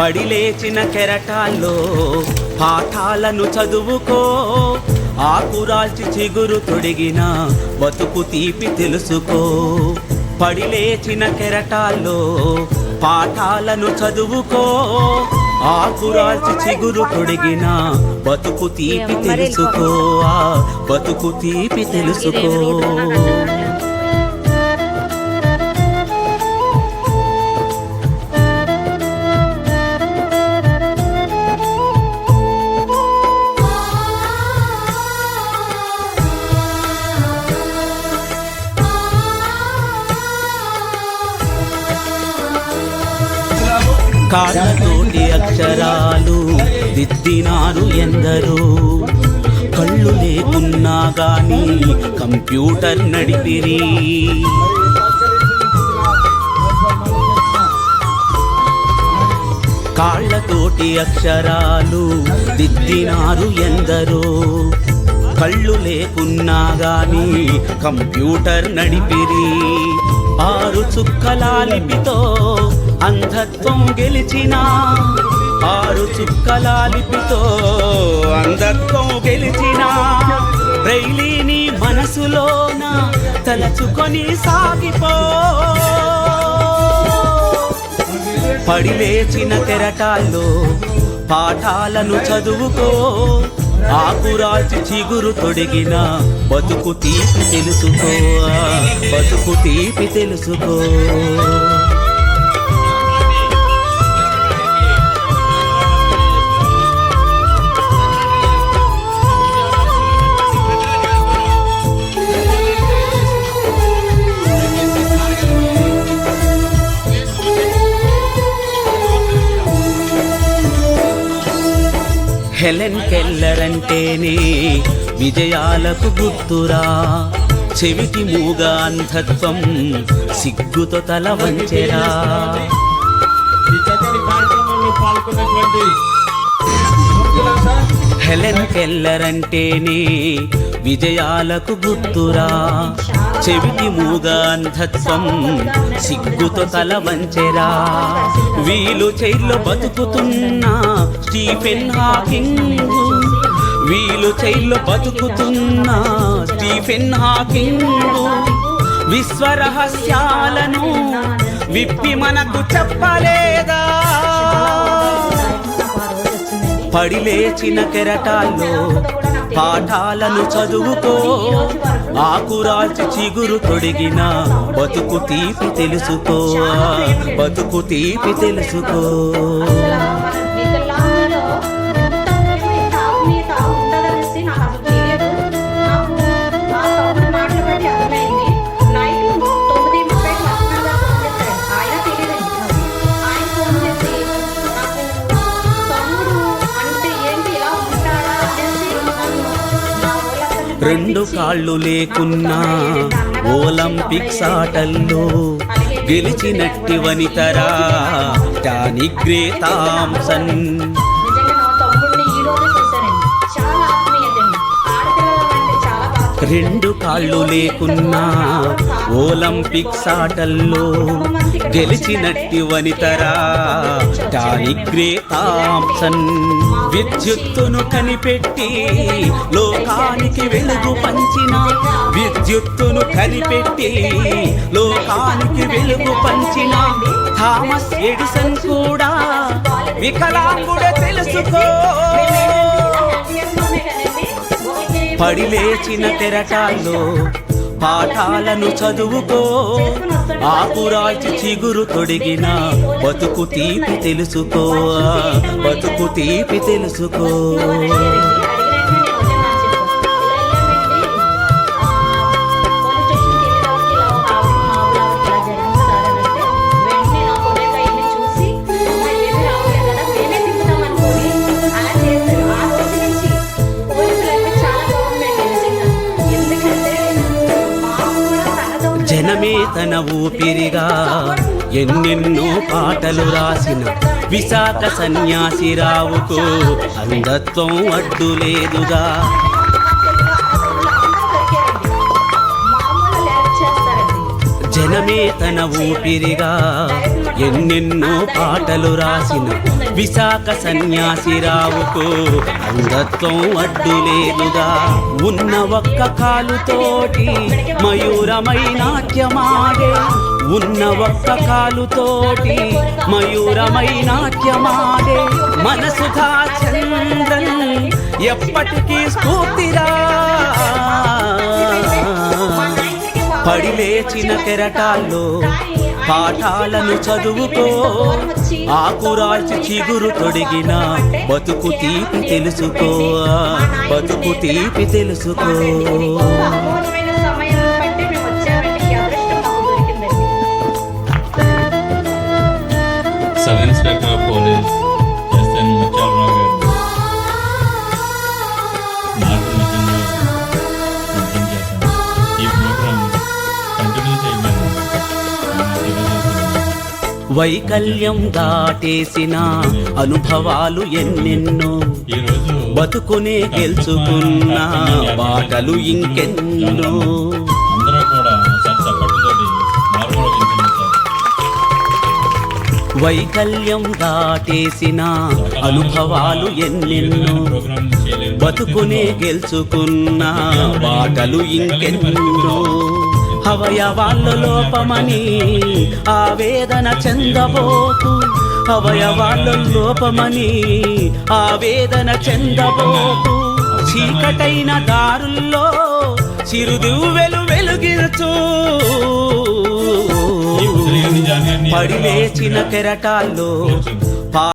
పడిలేచిన కెరటాల్లో పాఠాలను చదువుకో, ఆకురాల్చి చిగురు తొడిగిన బతుకు తీపి తెలుసుకో. పడిలేచిన కెరటాల్లో పాఠాలను చదువుకో, ఆకురాల్చి చిగురు తొడిగిన బతుకు తీపి తెలుసుకో, బతుకు తీపి తెలుసుకో. కాళ్ళతోటి అక్షరాలు దిద్దినారు ఎందరో, కళ్ళు లేకున్నా గాని కంప్యూటర్ నడిపిరి. కాళ్ళతోటి అక్షరాలు దిద్దినారు ఎందరో, కళ్ళు లేకున్నా గాని కంప్యూటర్ నడిపిరి. ఆరు చుక్కల లిపితో అంధత్వం గెలిచిన, ఆరు చుక్కల లిపితో అంధత్వం గెలిచిన, బ్రెయిలీని మనసులోన తలచుకొని సాగిపో. పడిలేచిన కెరటాల్లో పాఠాలను చదువుకో, ఆకురాల్చి చిగురు తొడిగిన బతుకు తీపి తెలుసుకో, బతుకు తీపి తెలుసుకో. హెలెన్ కెల్లర్ అంటేనే విజయాలకు గుర్తురా, చెవిటి మూగ అంధత్వం సిగ్గుతో తల వంచెరా. హెలెన్ కెల్లర్ అంటేనే విజయాలకు గుర్తురా, చెవిటి మూగ అంధత్వం సిగ్గుతో తల వంచెరా. వీలు చైర్లో బతుకుతున్న స్టీఫెన్ హాకింగ్, వీలు చైర్లో బతుకుతున్న స్టీఫెన్ హాకింగ్ విశ్వ రహస్యాలను విప్పి మనకు చెప్పలేదా. పడిలేచిన కెరటాల్లో పాఠాలను చదువుకో, ఆకురాల్చి చిగురు తొడిగిన బతుకు తీపి తెలుసుకో, బతుకు తీపి తెలుసుకో. రెండు కాళ్ళు లేకున్నా ఒలింపిక్స్ ఆటల్లో గెలిచినట్టి వనితరా టానీ గ్రే థామ్సన్. రెండు కాళ్ళు లేకున్నా ఒలింపిక్స్ ఆటల్లో గెలిచినట్టి వనితరా టానీ గ్రే థామ్సన్. విద్యుత్తును కనిపెట్టి లోకానికి వెలుగు పంచిన, విద్యుత్తును కనిపెట్టి లోకానికి వెలుగు పంచిన థామస్ ఎడిసన్ కూడా వికలాంగుడే తెలుసుకో. పడిలేచిన కెరటాల్లో పాఠాలను చదువుకో, ఆకురాల్చి చిగురు తొడిగిన బతుకు తీపి తెలుసుకో, బతుకు తీపి తెలుసుకో. జనమే తన ఊపిరిగా ఎన్నెన్నో పాటలు రాసిన విశాఖ సన్యాసిరావుకు అంధత్వం అడ్డులేదుగా. జనమే తన ఊపిరిగా ఎన్నెన్నో పాటలు రాసిన విశాఖ సన్యాసిరావుకు అంధత్వం అడ్డు లేదుగా. ఉన్న ఒక్క కాలుతోటి మయూరమై నాట్యమాడే, ఉన్న ఒక్క కాలుతోటి మయూరమై నాట్యమాడే మనసుధా చంద్రన్ ఎప్పటికీ స్ఫూర్తిరా. పడిలేచిన కెరటాల్లో పాఠాలను చదువుకో, ఆకురాల్చి చిగురు తొడిగిన బతుకు తీపి తెలుసుకో, బతుకు తీపి తెలుసుకో. Sub inspector of police SN Mutyalarao గారు మార్పు మిషన్లో ఉద్యమం చేశారు. ఈ ప్రోగ్రాం కంటిన్యూ చేయమని తెలియజేస్తున్నాను. వైకల్యం దాటేసిన అనుభవాలు ఎన్నెన్నో, ఈరోజు బతుకునే గెలుచుకున్న బాటలు ఇంకెన్నో. అందరూ కూడా సత్సపట్టుతోటి మార్గోగించారు. వైకల్యం దాటేసిన అనుభవాలు ఎన్నెన్నో, బతుకునే గెలుచుకున్న బాటలు ఇంకెన్నో. అవయవాల్లో లోపమని ఆవేదన చెందబోకు, అవయవాల్లో లోపమని ఆవేదన చెందబోకు. చీకటైన దారుల్లో చిరుదివ్వెలు వెలుగిల్చు, పడిలేచిన కెరటాల్లో